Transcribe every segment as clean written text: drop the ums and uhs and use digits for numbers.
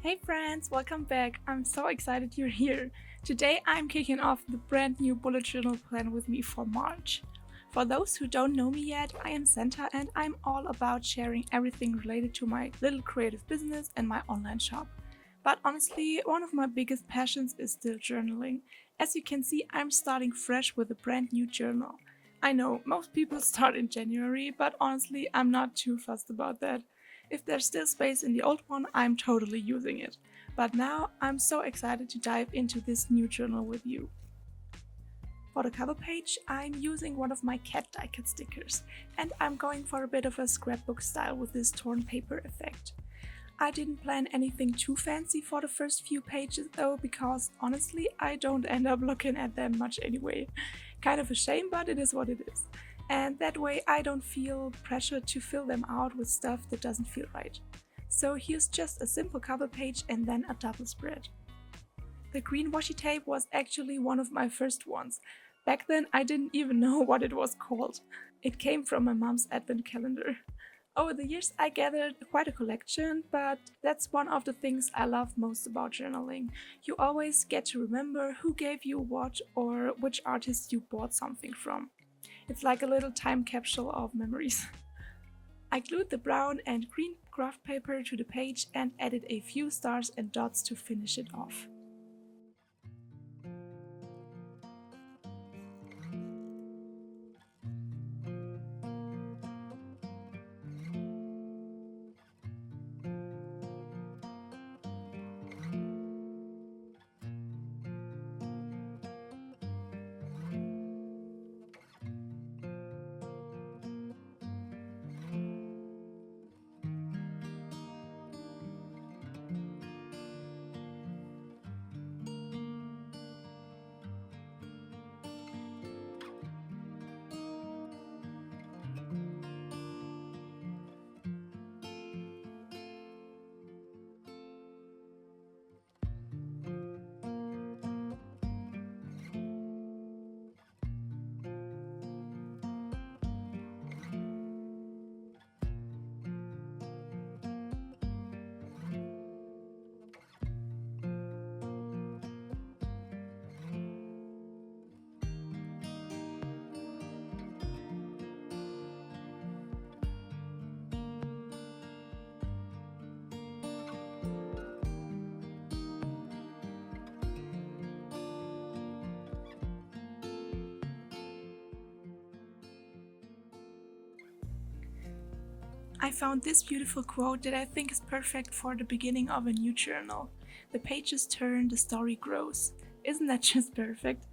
Hey friends, welcome back. I'm so excited you're here. Today I'm kicking off the brand new bullet journal plan with me for March. For those who don't know me yet, I am Senta and I'm all about sharing everything related to my little creative business and my online shop. But honestly, one of my biggest passions is still journaling. As you can see, I'm starting fresh with a brand new journal. I know, most people start in January, but honestly, I'm not too fussed about that. If there's still space in the old one, I'm totally using it. But now I'm so excited to dive into this new journal with you. For the cover page, I'm using one of my cat die-cut stickers, and I'm going for a bit of a scrapbook style with this torn paper effect. I didn't plan anything too fancy for the first few pages though, because honestly I don't end up looking at them much anyway. Kind of a shame, but it is what it is. And that way I don't feel pressured to fill them out with stuff that doesn't feel right. So here's just a simple cover page and then a double spread. The green washi tape was actually one of my first ones. Back then I didn't even know what it was called. It came from my mom's advent calendar. Over the years I gathered quite a collection, but that's one of the things I love most about journaling. You always get to remember who gave you what or which artist you bought something from. It's like a little time capsule of memories. I glued the brown and green craft paper to the page and added a few stars and dots to finish it off. I found this beautiful quote that I think is perfect for the beginning of a new journal. The pages turn, the story grows. Isn't that just perfect?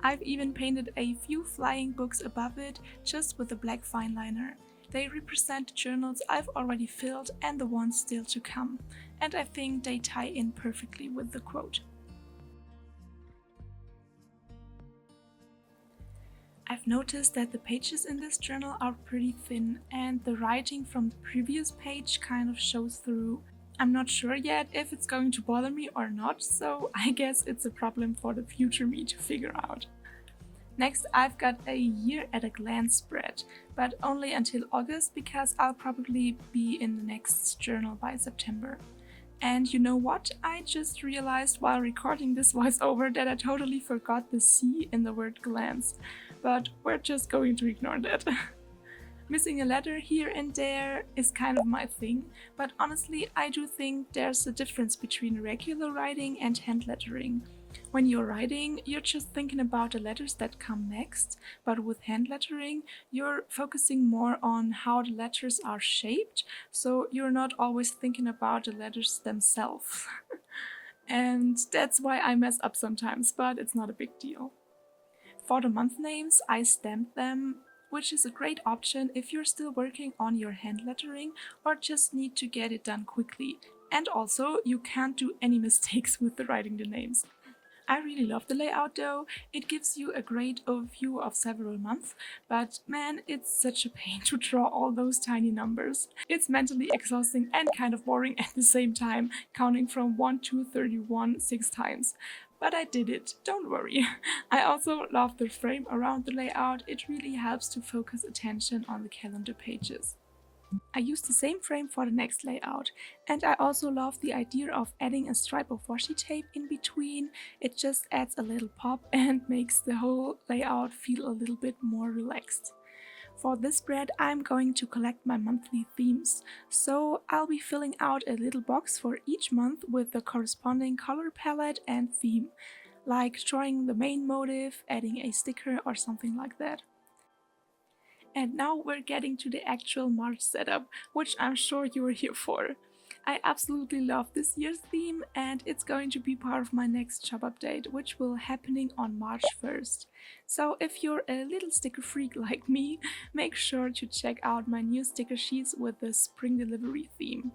I've even painted a few flying books above it just with a black fineliner. They represent the journals I've already filled and the ones still to come, and I think they tie in perfectly with the quote. I've noticed that the pages in this journal are pretty thin and the writing from the previous page kind of shows through. I'm not sure yet if it's going to bother me or not, so I guess it's a problem for the future me to figure out. Next, I've got a year at a glance spread, but only until August because I'll probably be in the next journal by September. And you know what? I just realized while recording this voiceover that I totally forgot the C in the word glance, but we're just going to ignore that. Missing a letter here and there is kind of my thing, but honestly I do think there's a difference between regular writing and hand lettering. When you're writing, you're just thinking about the letters that come next, but with hand lettering, you're focusing more on how the letters are shaped, so you're not always thinking about the letters themselves. And that's why I mess up sometimes, but it's not a big deal. For the month names, I stamped them, which is a great option if you're still working on your hand lettering or just need to get it done quickly. And also, you can't do any mistakes with writing the names. I really love the layout though. It gives you a great overview of several months, but man, it's such a pain to draw all those tiny numbers. It's mentally exhausting and kind of boring at the same time, counting from 1 to 31 6 times. But I did it, don't worry. I also love the frame around the layout. It really helps to focus attention on the calendar pages. I used the same frame for the next layout, and I also love the idea of adding a stripe of washi tape in between. It just adds a little pop and makes the whole layout feel a little bit more relaxed. For this spread, I'm going to collect my monthly themes, so I'll be filling out a little box for each month with the corresponding color palette and theme, like drawing the main motif, adding a sticker or something like that. And now we're getting to the actual March setup, which I'm sure you're here for. I absolutely love this year's theme, and it's going to be part of my next shop update, which will happening on March 1st. So if you're a little sticker freak like me, make sure to check out my new sticker sheets with the spring delivery theme.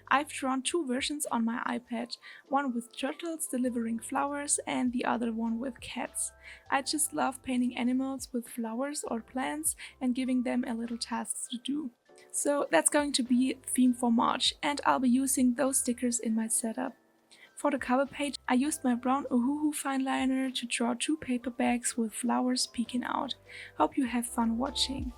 I've drawn two versions on my iPad, one with turtles delivering flowers and the other one with cats. I just love painting animals with flowers or plants and giving them a little tasks to do. So that's going to be the theme for March, and I'll be using those stickers in my setup. For the cover page, I used my brown Ohuhu Finliner to draw two paperbacks with flowers peeking out. Hope you have fun watching.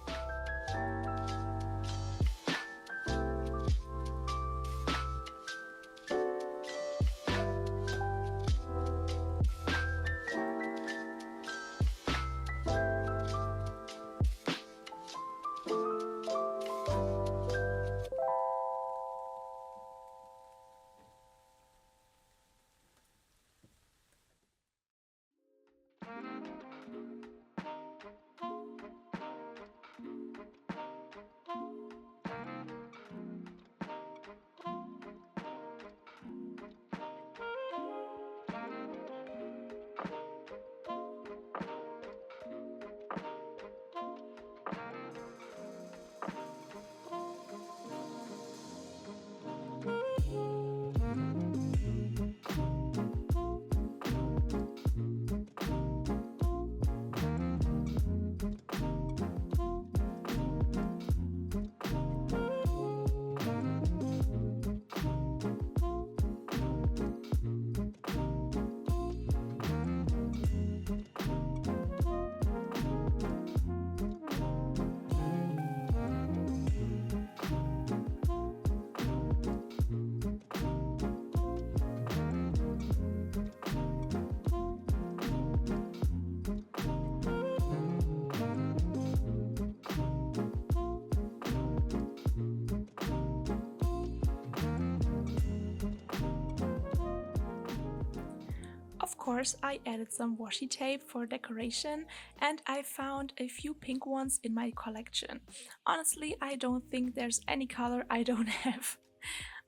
Of course, I added some washi tape for decoration, and I found a few pink ones in my collection. Honestly, I don't think there's any color I don't have.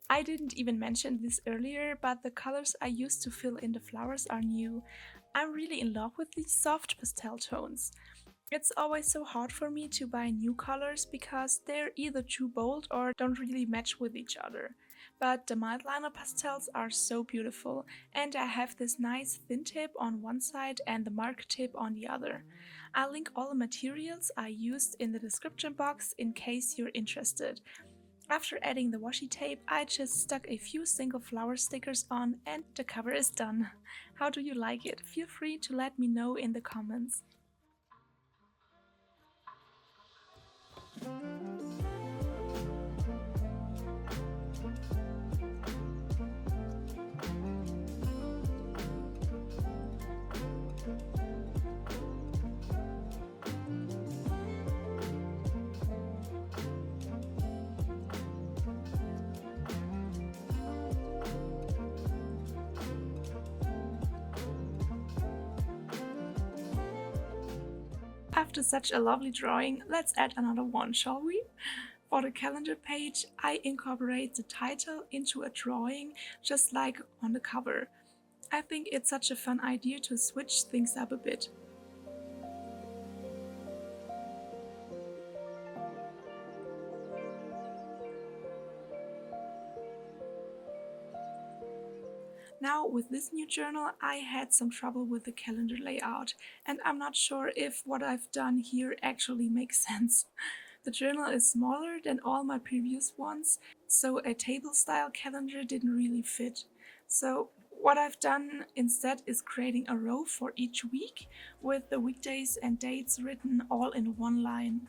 I didn't even mention this earlier, but the colors I used to fill in the flowers are new. I'm really in love with these soft pastel tones. It's always so hard for me to buy new colors because they're either too bold or don't really match with each other. But the Mildliner pastels are so beautiful, and I have this nice thin tip on one side and the mark tip on the other. I'll link all the materials I used in the description box in case you're interested. After adding the washi tape, I just stuck a few single flower stickers on and the cover is done. How do you like it? Feel free to let me know in the comments. After such a lovely drawing, let's add another one, shall we? For the calendar page, I incorporate the title into a drawing, just like on the cover. I think it's such a fun idea to switch things up a bit. Now with this new journal, I had some trouble with the calendar layout, and I'm not sure if what I've done here actually makes sense. The journal is smaller than all my previous ones, so a table-style calendar didn't really fit. So what I've done instead is creating a row for each week with the weekdays and dates written all in one line.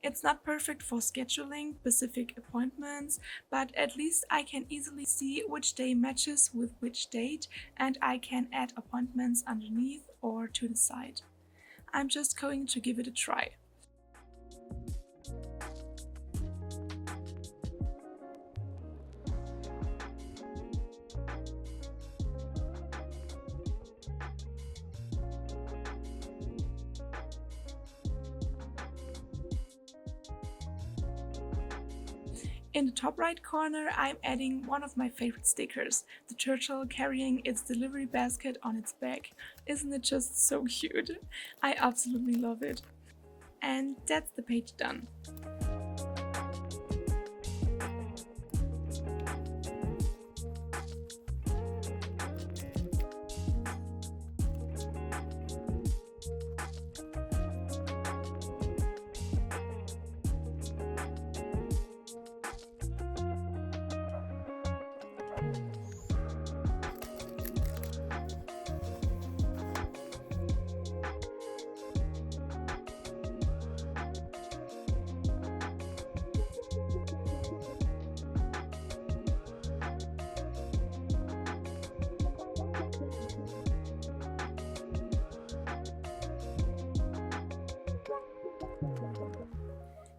It's not perfect for scheduling specific appointments, but at least I can easily see which day matches with which date, and I can add appointments underneath or to the side. I'm just going to give it a try. In the top right corner, I'm adding one of my favorite stickers, the turtle carrying its delivery basket on its back. Isn't it just so cute? I absolutely love it. And that's the page done.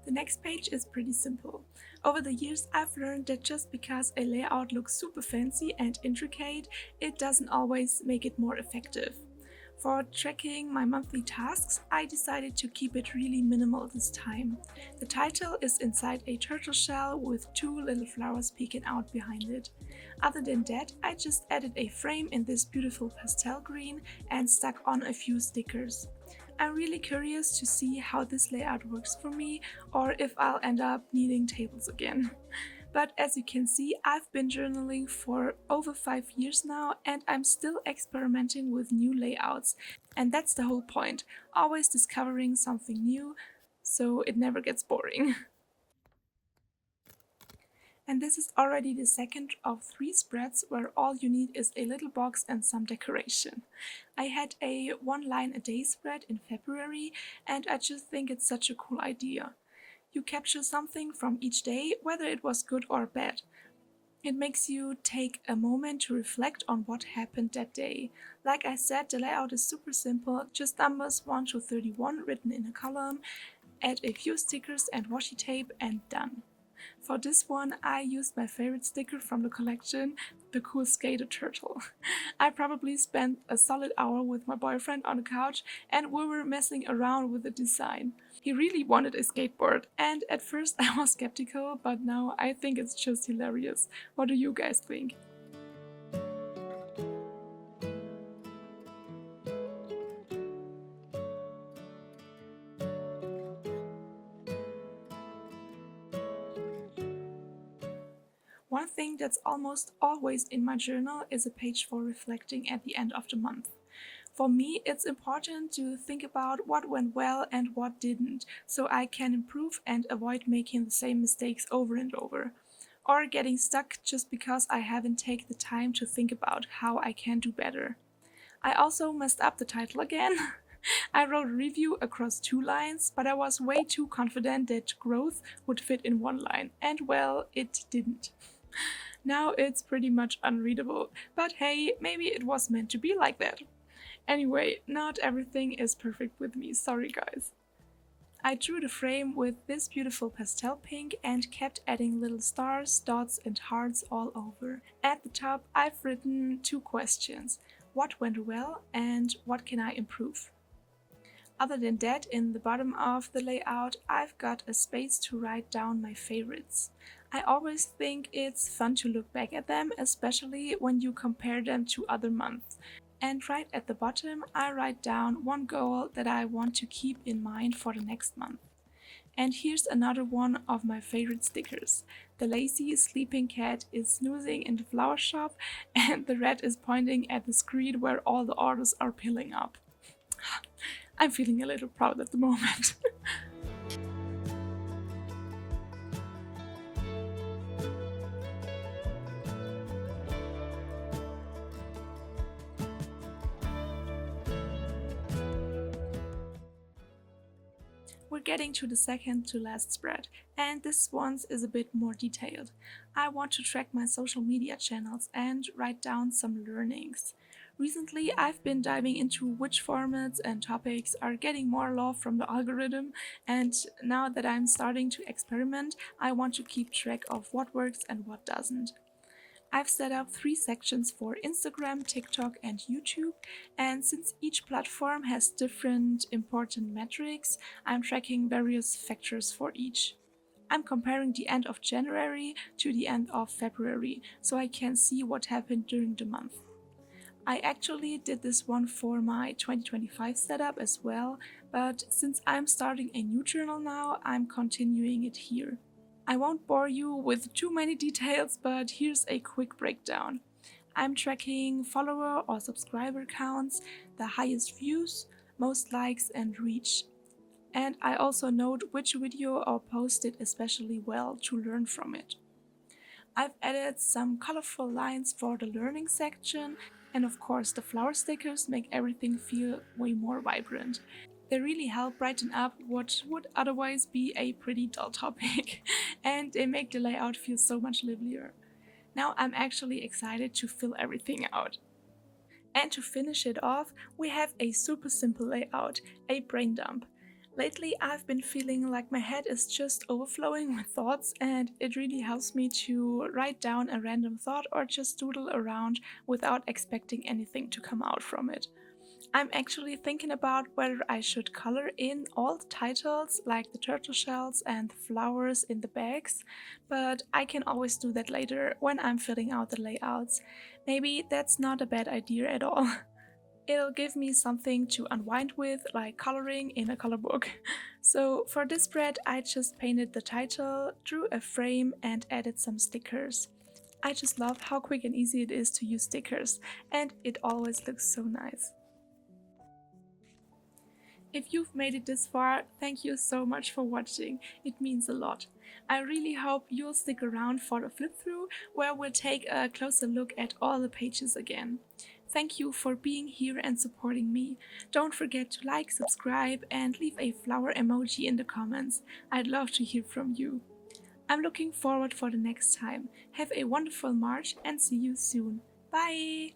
The next page is pretty simple. Over the years, I've learned that just because a layout looks super fancy and intricate, it doesn't always make it more effective. For tracking my monthly tasks, I decided to keep it really minimal this time. The title is inside a turtle shell with two little flowers peeking out behind it. Other than that, I just added a frame in this beautiful pastel green and stuck on a few stickers. I'm really curious to see how this layout works for me, or if I'll end up needing tables again. But as you can see, I've been journaling for over 5 years now, and I'm still experimenting with new layouts. And that's the whole point, always discovering something new, so it never gets boring. And this is already the second of 3 spreads where all you need is a little box and some decoration. I had a 1 line a day spread in February, and I just think it's such a cool idea. You capture something from each day, whether it was good or bad. It makes you take a moment to reflect on what happened that day. Like I said, the layout is super simple, just numbers 1 to 31 written in a column, add a few stickers and washi tape, and done. For this one, I used my favorite sticker from the collection, the cool skater turtle. I probably spent a solid hour with my boyfriend on the couch, and we were messing around with the design. He really wanted a skateboard, and at first I was skeptical, but now I think it's just hilarious. What do you guys think? One thing that's almost always in my journal is a page for reflecting at the end of the month. For me, it's important to think about what went well and what didn't, so I can improve and avoid making the same mistakes over and over, or getting stuck just because I haven't taken the time to think about how I can do better. I also messed up the title again. I wrote a review across 2 lines, but I was way too confident that growth would fit in 1 line, and well, it didn't. Now it's pretty much unreadable, but hey, maybe it was meant to be like that. Anyway, not everything is perfect with me, sorry guys. I drew the frame with this beautiful pastel pink and kept adding little stars, dots and hearts all over. At the top I've written 2 questions. What went well and what can I improve? Other than that, in the bottom of the layout, I've got a space to write down my favorites. I always think it's fun to look back at them, especially when you compare them to other months. And right at the bottom, I write down one goal that I want to keep in mind for the next month. And here's another one of my favorite stickers. The lazy sleeping cat is snoozing in the flower shop, and the rat is pointing at the screen where all the orders are piling up. I'm feeling a little proud at the moment. We're getting to the second to last spread, and this one is a bit more detailed. I want to track my social media channels and write down some learnings. Recently, I've been diving into which formats and topics are getting more love from the algorithm, and now that I'm starting to experiment, I want to keep track of what works and what doesn't. I've set up 3 sections for Instagram, TikTok, and YouTube, and since each platform has different important metrics, I'm tracking various factors for each. I'm comparing the end of January to the end of February, so I can see what happened during the month. I actually did this one for my 2025 setup as well, but since I'm starting a new journal now, I'm continuing it here. I won't bore you with too many details, but here's a quick breakdown. I'm tracking follower or subscriber counts, the highest views, most likes and reach. And I also note which video or post did especially well to learn from it. I've added some colorful lines for the learning section, and of course the flower stickers make everything feel way more vibrant. They really help brighten up what would otherwise be a pretty dull topic, and they make the layout feel so much livelier. Now I'm actually excited to fill everything out. And to finish it off, we have a super simple layout, a brain dump. Lately I've been feeling like my head is just overflowing with thoughts, and it really helps me to write down a random thought or just doodle around without expecting anything to come out from it. I'm actually thinking about whether I should color in all the titles, like the turtle shells and the flowers in the bags, but I can always do that later when I'm filling out the layouts. Maybe that's not a bad idea at all. It'll give me something to unwind with, like coloring in a color book. So for this spread, I just painted the title, drew a frame and added some stickers. I just love how quick and easy it is to use stickers, and it always looks so nice. If you've made it this far, thank you so much for watching, it means a lot. I really hope you'll stick around for the flip through, where we'll take a closer look at all the pages again. Thank you for being here and supporting me. Don't forget to like, subscribe and leave a flower emoji in the comments. I'd love to hear from you. I'm looking forward for the next time. Have a wonderful March and see you soon. Bye!